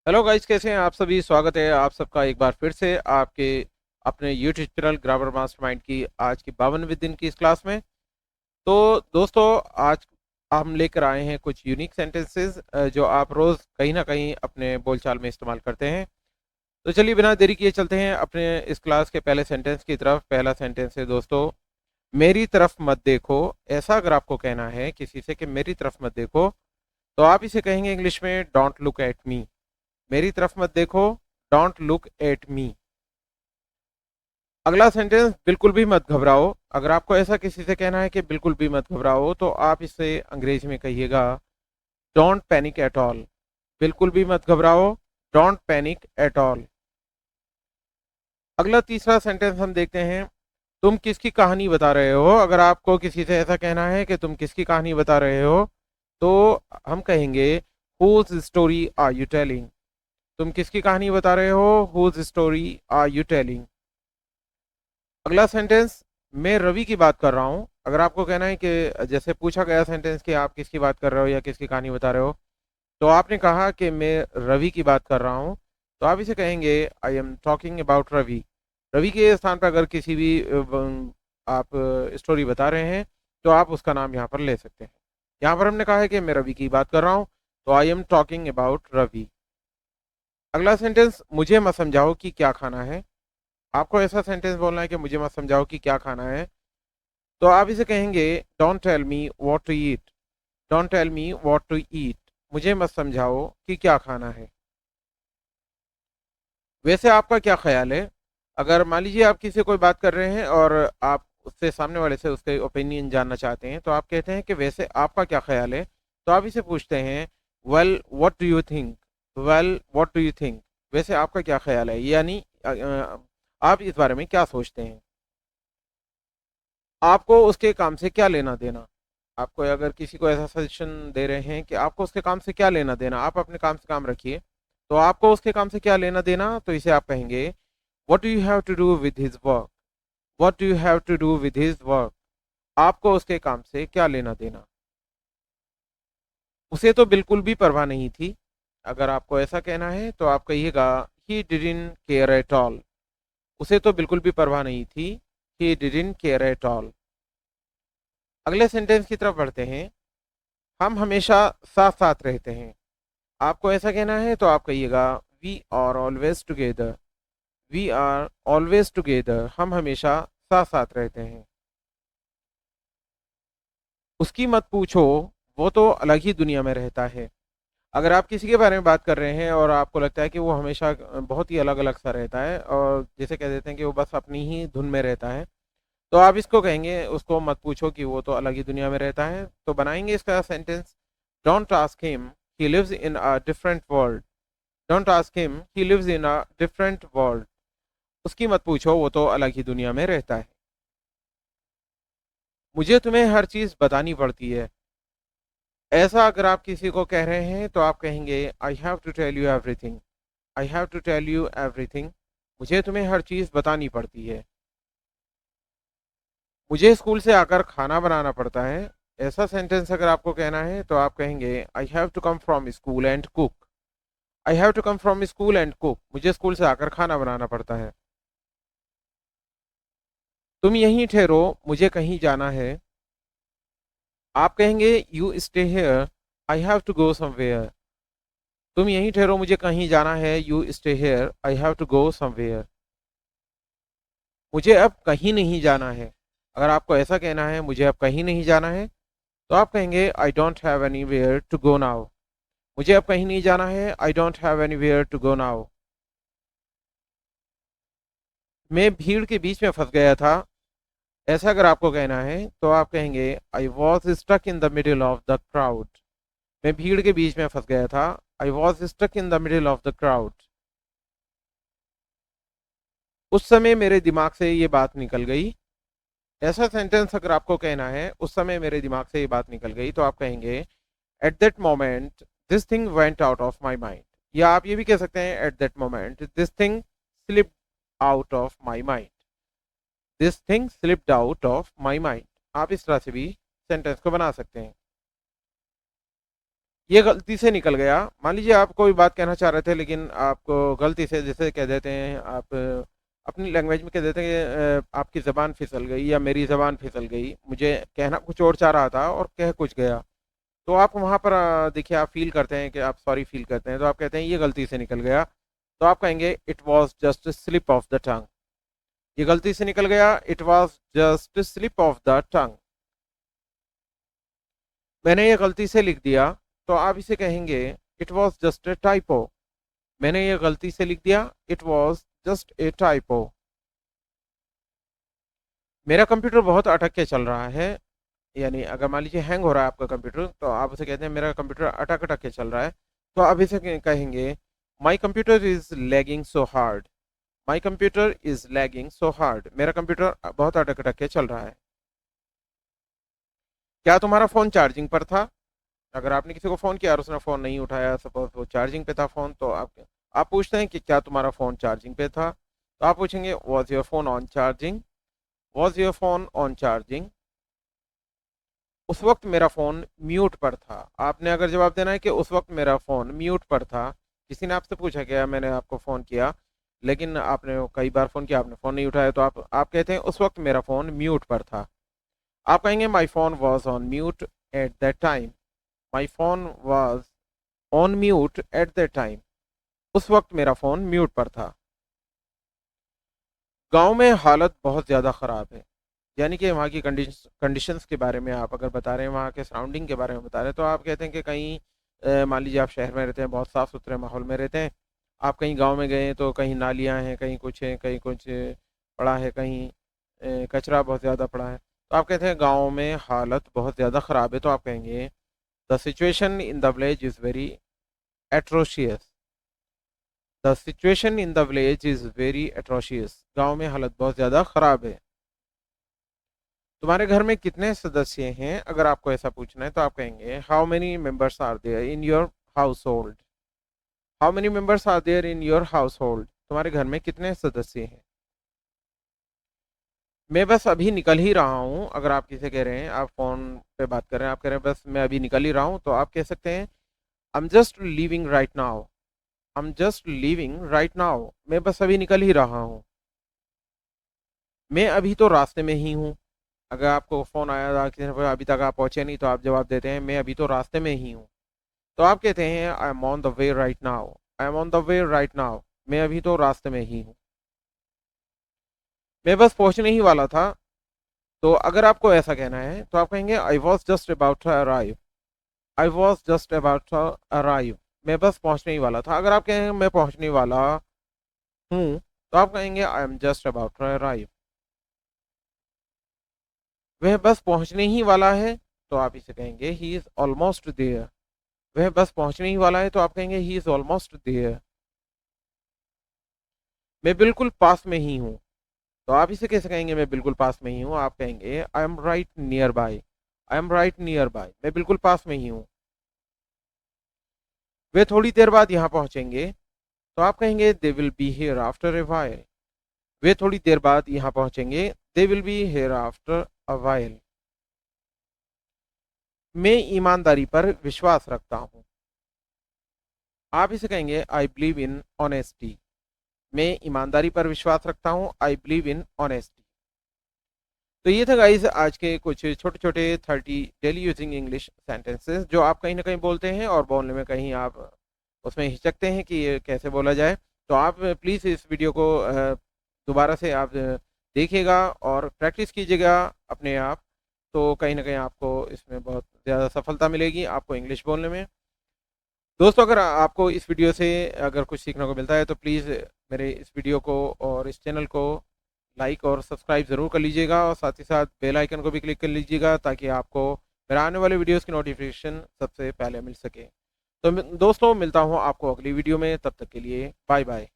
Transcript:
Hello guys, कैसे हैं आप सभी। स्वागत है आप सबका एक बार फिर से आपके अपने यूट्यूब चैनल ग्रामर मास्टरमाइंड की आज की 52वें दिन की इस क्लास में। तो दोस्तों, आज हम लेकर आए हैं कुछ यूनिक सेंटेंसेस जो आप रोज़ कहीं ना कहीं अपने बोलचाल में इस्तेमाल करते हैं। तो चलिए बिना देरी किए चलते हैं अपने इस क्लास के पहले सेंटेंस की तरफ। पहला सेंटेंस है दोस्तों, मेरी तरफ मत देखो। ऐसा अगर आपको कहना है किसी से कि मेरी तरफ मत देखो, तो आप इसे कहेंगे इंग्लिश में डोंट लुक एट मी। मेरी तरफ मत देखो, डोंट लुक एट मी। अगला सेंटेंस, बिल्कुल भी मत घबराओ। अगर आपको ऐसा किसी से कहना है कि बिल्कुल भी मत घबराओ, तो आप इसे अंग्रेजी में कहिएगा डोंट पैनिक एट ऑल। बिल्कुल भी मत घबराओ, डोंट पैनिक एट ऑल। अगला तीसरा सेंटेंस हम देखते हैं, तुम किसकी कहानी बता रहे हो। अगर आपको किसी से ऐसा कहना है कि तुम किसकी कहानी बता रहे हो, तो हम कहेंगे whose story are you telling. तुम किसकी कहानी बता रहे हो, whose story are you telling. अगला सेंटेंस, मैं रवि की बात कर रहा हूं। अगर आपको कहना है कि जैसे पूछा गया सेंटेंस कि आप किसकी बात कर रहे हो या किसकी कहानी बता रहे हो, तो आपने कहा कि मैं रवि की बात कर रहा हूं, तो आप इसे कहेंगे I am talking about Ravi. Ravi के स्थान पर अगर किसी भी आप स्टोरी बता रहे हैं, तो आप उसका नाम यहाँ पर ले सकते हैं। यहाँ पर हमने कहा है कि मैं रवि की बात कर रहा हूँ, तो I am talking about Ravi. अगला सेंटेंस, मुझे मत समझाओ कि क्या खाना है। आपको ऐसा सेंटेंस बोलना है कि मुझे मत समझाओ कि क्या खाना है, तो आप इसे कहेंगे don't tell me what to eat. Don't tell me what to eat. मुझे मत समझाओ कि क्या खाना है। वैसे आपका क्या ख्याल है, अगर मान लीजिए आप किसी कोई बात कर रहे हैं और आप उससे सामने वाले से उसके ओपिनियन जानना चाहते हैं, तो आप कहते हैं कि वैसे आपका क्या ख्याल है। तो आप इसे पूछते हैं well what do you think. Well what do you think. वैसे आपका क्या ख्याल है, यानी आप इस बारे में क्या सोचते हैं। आपको उसके काम से क्या लेना देना। आपको अगर किसी को ऐसा सजेशन दे रहे हैं कि आपको उसके काम से क्या लेना देना, आप अपने काम से काम रखिए, तो आपको उसके काम से क्या लेना देना, तो इसे आप कहेंगे what do you have to do with his work. What do you have to do with his work. आपको उसके काम से क्या लेना देना। उसे तो बिल्कुल भी परवाह नहीं थी। अगर आपको ऐसा कहना है, तो आप कहिएगा he didn't care at all. उसे तो बिल्कुल भी परवाह नहीं थी, he didn't care at all. अगले सेंटेंस की तरफ बढ़ते हैं, हम हमेशा साथ साथ रहते हैं। आपको ऐसा कहना है, तो आप कहिएगा we are always together. We are always together. हम हमेशा साथ साथ रहते हैं। उसकी मत पूछो, वो तो अलग ही दुनिया में रहता है। अगर आप किसी के बारे में बात कर रहे हैं और आपको लगता है कि वो हमेशा बहुत ही अलग अलग सा रहता है, और जैसे कह देते हैं कि वो बस अपनी ही धुन में रहता है, तो आप इसको कहेंगे उसको मत पूछो कि वो तो अलग ही दुनिया में रहता है। तो बनाएंगे इसका sentence, don't ask him, he lives in a different world. Don't ask him, he lives in a different world. उसकी मत पूछो, वो तो अलग ही दुनिया में रहता है। मुझे तुम्हें हर चीज बतानी पड़ती है। ऐसा अगर आप किसी को कह रहे हैं, तो आप कहेंगे I have to tell you everything. I have to tell you everything. मुझे तुम्हें हर चीज बतानी पड़ती है। मुझे स्कूल से आकर खाना बनाना पड़ता है। ऐसा सेंटेंस अगर आपको कहना है, तो आप कहेंगे I have to come from school and cook. I have to come from school and cook. मुझे स्कूल से आकर खाना बनाना पड़ता है। तुम यहीं ठहरो, मुझे कहीं जाना है। आप कहेंगे you stay here, I have to go somewhere. तुम यहीं ठहरो, मुझे कहीं जाना है। You stay here, I have to go somewhere. मुझे अब कहीं नहीं जाना है। अगर आपको ऐसा कहना है मुझे अब कहीं नहीं जाना है, तो आप कहेंगे I don't have any where to go now. मुझे अब कहीं नहीं जाना है। I don't have any where to go now. मैं भीड़ के बीच में फंस गया था। ऐसा अगर आपको कहना है, तो आप कहेंगे I was stuck in the middle of the crowd. मैं भीड़ के बीच में फंस गया था। I was stuck in the middle of the crowd. उस समय मेरे दिमाग से ये बात निकल गई। ऐसा सेंटेंस अगर आपको कहना है, उस समय मेरे दिमाग से ये बात निकल गई, तो आप कहेंगे at that moment this thing went out of my mind. या आप ये भी कह सकते हैं at that moment this thing slipped out of my mind. This thing slipped out of my mind. आप इस तरह से भी सेंटेंस को बना सकते हैं। ये गलती से निकल गया। मान लीजिए आप कोई बात कहना चाह रहे थे लेकिन आपको गलती से, जैसे कह देते हैं आप अपनी लैंग्वेज में कह देते हैं कि आपकी ज़बान फिसल गई या मेरी ज़बान फिसल गई, मुझे कहना कुछ और चाह रहा था और कह कुछ गया। तो आप वहाँ पर देखिए आप फील करते हैं कि आप सॉरी फील करते हैं, तो आप कहते हैं ये गलती से निकल गया। तो आप कहेंगे it was just slip of the tongue. ये गलती से निकल गया, it was just slip of the tongue. मैंने ये गलती से लिख दिया, तो आप इसे कहेंगे it was just a typo. मैंने ये गलती से लिख दिया, it was just a typo. मेरा कंप्यूटर बहुत अटक के चल रहा है, यानी अगर मान लीजिए हैंग हो रहा है आपका कंप्यूटर, तो आप उसे कहते हैं मेरा कंप्यूटर अटक अटक के चल रहा है। तो आप इसे कहेंगे my computer is lagging so hard. My computer is lagging so hard. मेरा कंप्यूटर बहुत अटक अटक के चल रहा है। क्या तुम्हारा फ़ोन चार्जिंग पर था? अगर आपने किसी को फ़ोन किया और उसने फ़ोन नहीं उठाया, सपोज वो चार्जिंग पे था फ़ोन, तो आप पूछते हैं कि क्या तुम्हारा फ़ोन चार्जिंग पे था? तो आप पूछेंगे was your phone on charging? Was your phone on charging? उस वक्त मेरा फ़ोन म्यूट पर था। आपने अगर जवाब देना है कि उस वक्त मेरा फ़ोन म्यूट पर था, किसी ने आपसे पूछा क्या मैंने आपको फ़ोन किया लेकिन आपने कई बार फ़ोन किया, आपने फ़ोन नहीं उठाया, तो आप कहते हैं उस वक्त मेरा फ़ोन म्यूट पर था। आप कहेंगे my phone was on mute at that time. My phone was on mute at that time. उस वक्त मेरा फ़ोन म्यूट पर था। गांव में हालत बहुत ज़्यादा ख़राब है, यानी कि वहाँ की कंडीशंस के बारे में आप अगर बता रहे हैं, वहाँ के सराउंडिंग के बारे में बता रहे हैं, तो आप कहते हैं कि कहीं मान लीजिए आप शहर में रहते हैं, बहुत साफ़ सुथरे माहौल में रहते हैं, आप कहीं गांव में गए हैं तो कहीं नालियाँ हैं, कहीं कुछ है, कहीं कुछ पड़ा है, कहीं कचरा बहुत ज़्यादा पड़ा है। तो आप कहते हैं गाँव में हालत बहुत ज़्यादा ख़राब है। तो आप कहेंगे the situation in the village is very atrocious. The situation in the village is very atrocious. गाँव में हालत बहुत ज़्यादा ख़राब है। तुम्हारे घर में कितने सदस्य हैं? अगर आपको ऐसा पूछना है तो आप कहेंगे how many members are there in your household. How many members are there in your household. तुम्हारे घर में कितने सदस्य हैं? मैं बस अभी निकल ही रहा हूँ। अगर आप किसे कह रहे हैं, आप फ़ोन पे बात कर रहे हैं, आप कह रहे हैं बस मैं अभी निकल ही रहा हूँ, तो आप कह सकते हैं आई am just leaving right now. I am just leaving right now. मैं बस अभी निकल ही रहा हूँ। मैं अभी तो रास्ते में ही हूँ। अगर आपको फ़ोन आया था किसी ने बोला अभी तक आप पहुँचे नहीं, तो आप जवाब देते हैं मैं अभी तो रास्ते में ही हूँ। तो आप कहते हैं I am on the way right now. I am on the way right now. मैं अभी तो रास्ते में ही हूँ। मैं बस पहुँचने ही वाला था। तो अगर आपको ऐसा कहना है तो आप कहेंगे I was just about to arrive. I was just about to arrive. मैं बस पहुँचने ही वाला था। अगर आप कहेंगे मैं पहुँचने वाला हूँ, तो आप कहेंगे I am just about to arrive. वह बस पहुँचने ही वाला है, तो आप इसे कहेंगे ही इज़ ऑलमोस्ट देयर। वह बस पहुँचने ही वाला है, तो आप कहेंगे ही इज़ ऑलमोस्ट देयर। मैं बिल्कुल पास में ही हूँ, तो आप इसे कैसे कहेंगे मैं बिल्कुल पास में ही हूँ? आप कहेंगे I M right near by. I am right near by. मैं बिल्कुल पास में ही हूँ। वे थोड़ी देर बाद यहाँ पहुँचेंगे, तो आप कहेंगे they will be here after a while. वे थोड़ी देर बाद यहाँ पहुँचेंगे, they will be here after a while. मैं ईमानदारी पर विश्वास रखता हूँ। आप इसे कहेंगे आई बिलीव इन ऑनेस्टी। मैं ईमानदारी पर विश्वास रखता हूँ। I believe in honesty. तो ये था गाइस आज के कुछ छोटे छोटे 30 डेली यूजिंग इंग्लिश सेंटेंसेस जो आप कहीं ना कहीं बोलते हैं और बोलने में कहीं आप उसमें हिचकते हैं कि ये कैसे बोला जाए। तो आप प्लीज़ इस वीडियो को दोबारा से आप देखिएगा और प्रैक्टिस कीजिएगा अपने आप। तो कहीं ना कहीं आपको इसमें बहुत ज़्यादा सफलता मिलेगी आपको इंग्लिश बोलने में। दोस्तों अगर आपको इस वीडियो से अगर कुछ सीखने को मिलता है तो प्लीज़ मेरे इस वीडियो को और इस चैनल को लाइक और सब्सक्राइब ज़रूर कर लीजिएगा और साथ ही साथ बेल आइकन को भी क्लिक कर लीजिएगा ताकि आपको मेरे आने वाले वीडियोस की नोटिफिकेशन सबसे पहले मिल सके। तो दोस्तों मिलता हूँ आपको अगली वीडियो में, तब तक के लिए बाय बाय।